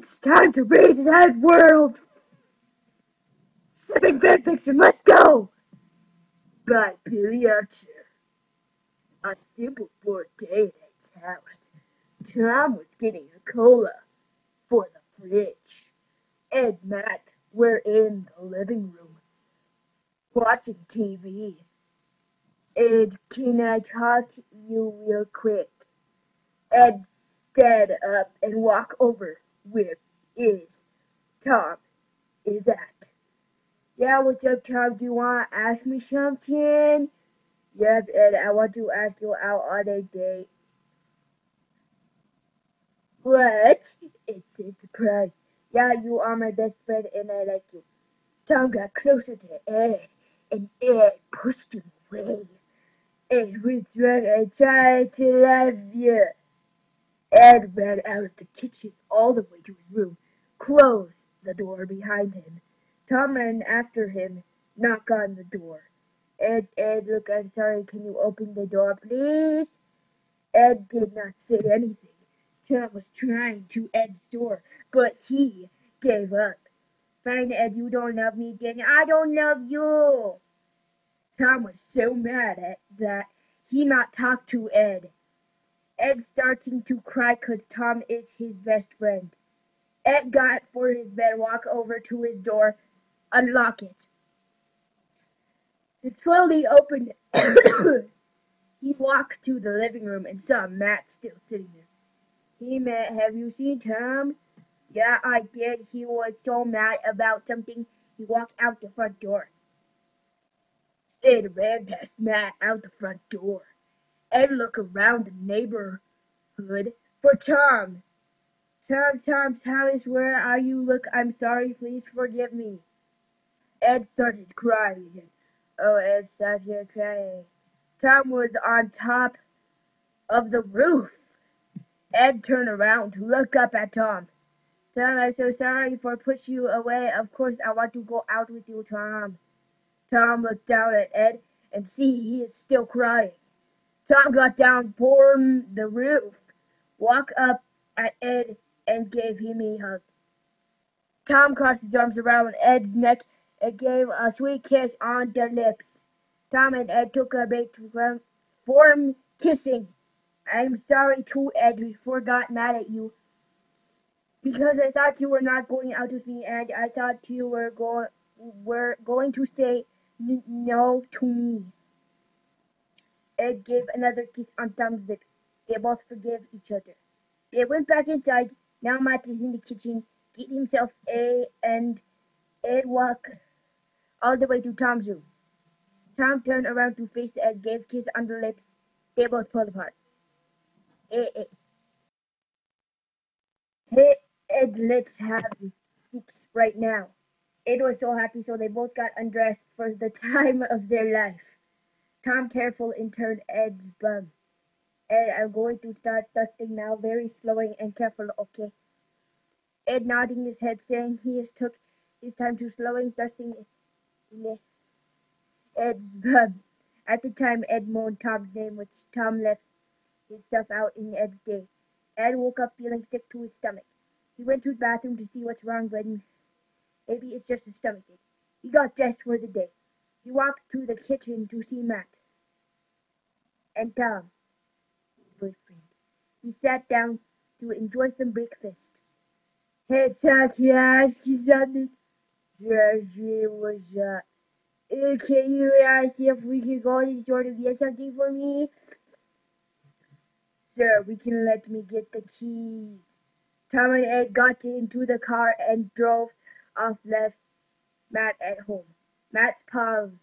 It's time to read Eddsworld! Sipping fanfiction, let's go! By Billy Archer. On a simple bored day at Ed's house, Tom was getting a cola for the fridge. Ed and Matt were in the living room watching TV. Ed, can I talk to you real quick? Ed stood up and walked over. Where is Tom? Is that? Yeah, what's up, Tom? Do you want to ask me something? Yes, Ed, I want to ask you out on a date. What? It's a surprise. Yeah, you are my best friend and I like you. Tom got closer to Ed, and Ed pushed him away. Ed went wrong and tried to love you. Ed ran out of the kitchen all the way to his room, closed the door behind him. Tom ran after him, knocked on the door. Ed, look, I'm sorry, can you open the door, please? Ed did not say anything. Tom was trying to Ed's door, but he gave up. Fine, Ed, you don't love me, then I don't love you. Tom was so mad at that he not talked to Ed. Ed starting to cry 'cause Tom is his best friend. Ed got for his bed, walked over to his door, unlock it. It slowly opened. He walked to the living room and saw Matt still sitting there. Hey Matt, have you seen Tom? Yeah, I did. He was so mad about something, he walked out the front door. Ed ran past Matt out the front door. Ed looked around the neighborhood for Tom. Thomas, where are you? Look, I'm sorry, please forgive me. Ed started crying again. Oh, Ed, stop your crying. Tom was on top of the roof. Ed turned around to look up at Tom. Tom, I'm so sorry for pushing you away. Of course, I want to go out with you, Tom. Tom looked down at Ed and see he is still crying. Tom got down from the roof, walked up at Ed, and gave him a hug. Tom crossed his arms around Ed's neck and gave a sweet kiss on the lips. Tom and Ed took a break from kissing. I'm sorry too, Ed, before I got mad at you. Because I thought you were not going out with me, and I thought you were going to say no to me. Ed gave another kiss on Tom's lips. They both forgave each other. They went back inside. Now Matt is in the kitchen, getting himself and Ed walked all the way to Tom's room. Tom turned around to face Ed, gave a kiss on the lips. They both pulled apart. Hey, Ed, let's have sex right now. Ed was so happy, so they both got undressed for the time of their life. Tom careful and turned Ed's bum. Ed, I'm going to start dusting now, very slowly and careful, okay? Ed nodding his head, saying he has took his time to slowing dusting Ed's bum. At the time, Ed moaned Tom's name, which Tom left his stuff out in Ed's day. Ed woke up feeling sick to his stomach. He went to the bathroom to see what's wrong, but maybe it's just a stomach ache. He got dressed for the day. He walked to the kitchen to see Matt and Tom, his boyfriend. He sat down to enjoy some breakfast. Hey, Tom, can I ask you something? Yes, what's up? Can you ask if we can go to the store to get something for me? Sir, we can let me get the keys. Tom and Ed got into the car and drove off, left Matt at home. Matt's pals.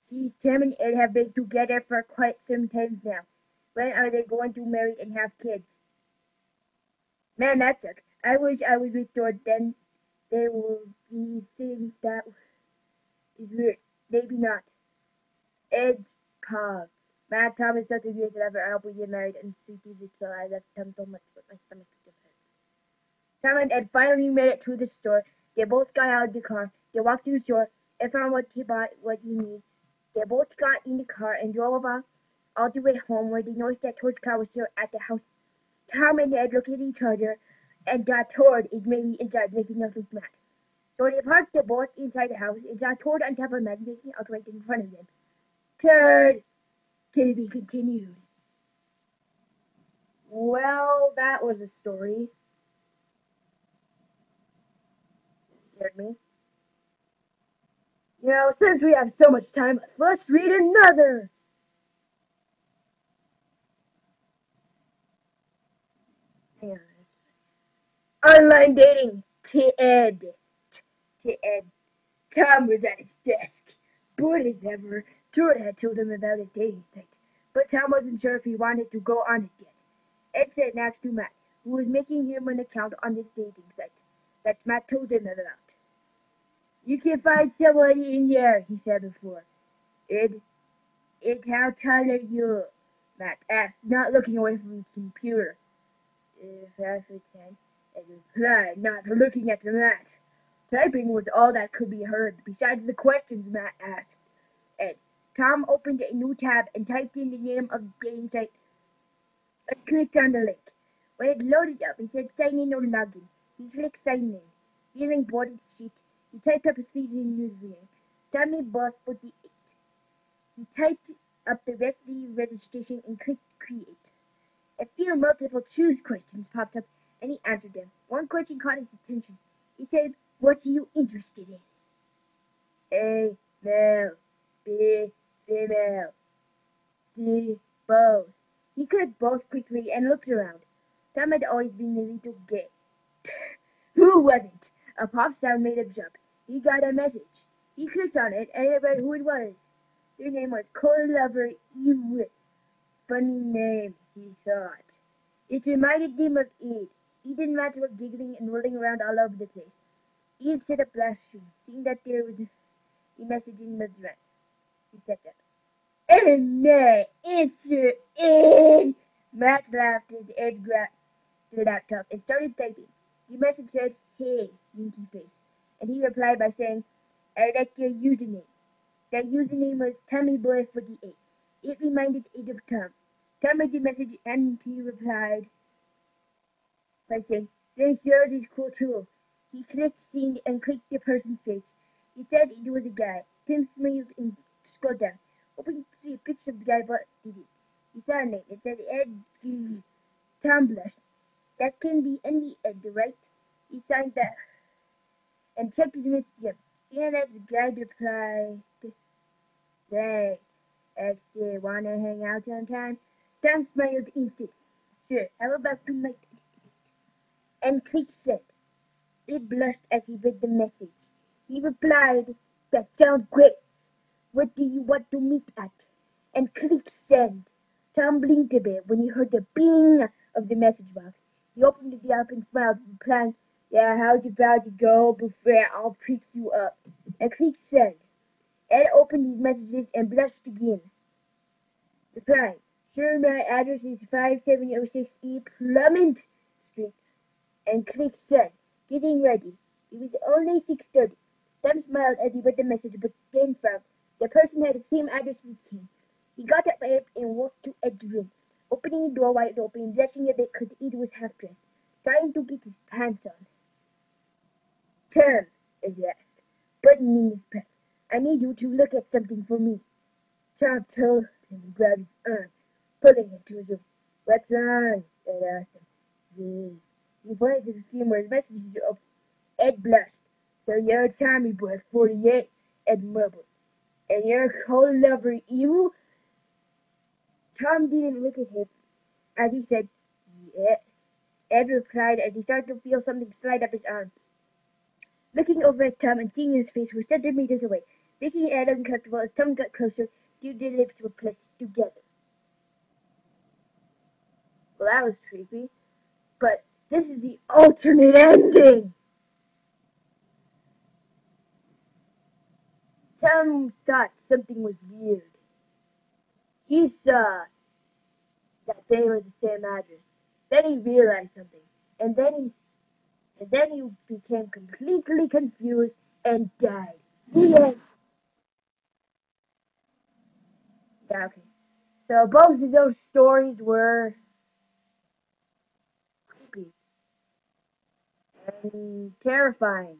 See, Tim and Ed have been together for quite some time now. When are they going to marry and have kids? Man, that sucks. I wish I was with George, then they will be things that is weird. Maybe not. Ed's pals. Matt, Tom is such a weird lover. I hope we get married and sweetie the kill. I love Tom so much, but my stomach still hurts. Tom and Ed finally made it to the store. They both got out of the car. They walked to the store and found what he bought, what he needed. They both got in the car and drove all the way home, where they noticed that George's car was still at the house. Tom and Ed looked at each other and got Toad is maybe inside making up with Matt. So they parked the boat inside the house and saw Toad on top of Matt making out right in front of them. Toad, to be continued. Well, that was a story. Scared me. You know, since we have so much time, let's read another. Hang on. Online dating. To Ed. To Ed. Tom was at his desk, bored as ever. Toad had told him about his dating site, but Tom wasn't sure if he wanted to go on it yet. Ed sat next to Matt, who was making him an account on this dating site that Matt told him about. You can find someone in there, he said before. Ed, how tall are you? Matt asked, not looking away from the computer. 5'10", Ed replied, not looking at the Matt. Typing was all that could be heard, besides the questions Matt asked Ed. Tom opened a new tab and typed in the name of the dating site and clicked on the link. When it loaded up, it said sign in or login. He clicked sign in. Feeling bored as shit, he typed up a sleazy username. Tommy Buff 48. He typed up the rest of the registration and clicked create. A few multiple choose questions popped up and he answered them. One question caught his attention. He said, what are you interested in? A, male. B, female. C, both. He clicked both quickly and looked around. Tom had always been a little gay. Who wasn't? A pop sound made him jump. He got a message. He clicked on it and it read who it was. Their name was Cold Lover Eve. Funny name, he thought. It reminded him of Ed. Ed and Matt were giggling and rolling around all over the place. Ed set up blushing, seeing that there was a message in the thread. He said that. And it's Ed! Matt laughed as Ed grabbed the laptop and started typing. The message said, hey, winky face. And he replied by saying, I like your username. That username was TommyBoy48. It reminded Ed of Tom. Tom read the message and he replied by saying, thanks, yours is cool too. He clicked send and clicked the person's face. He said it was a guy. Tim smiled and scrolled down, hoping to see a picture of the guy, but didn't. He saw a name. It said Ed. Tom blushed. That can be any Ed, right? He signed that and checked his message again. Seeing that the guy replied, hey, XD, wanna hang out sometime? Tom smiled instantly. Sure, how about tonight? And clicked send. Ed blushed as he read the message. He replied, that sounds great. What do you want to meet at? And clicked send. Tom blinked a bit when he heard the bing of the message box. He opened it up and smiled, replying, yeah, how's about to go before I'll pick you up? And clicked send. Ed opened his messages and blushed again, replying, sure, my address is 5706 E Plummet Street. And clicked send. Getting ready. It was only 6:30. Tom smiled as he read the message, but then frowned. The person had the same address as him. He got up and walked to Ed's room, opening the door wide open and blushing a bit because Ed was half-dressed, trying to get his pants on. Tom, Ed asked, buttoning his pants, I need you to look at something for me. Tom told him and grabbed his arm, pulling him to his room. What's wrong? Ed asked him. This. He pointed to the screen where his messages were open. Ed blushed. So you're Tommy Boy 48, Ed mumbled. And you're Cold Lover Evil? Tom didn't look at him as he said, yes. Ed replied as he started to feel something slide up his arm. Looking over at Tom and seeing his face were centimeters away, making Ed uncomfortable as Tom got closer, their lips were pressed together. Well, that was creepy. But this is the alternate ending! Tom thought something was weird. He saw that they were the same address. Then he realized something, and then he became completely confused and died. The end. Yeah, okay. So both of those stories were creepy. and terrifying.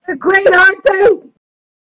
They're great, aren't they?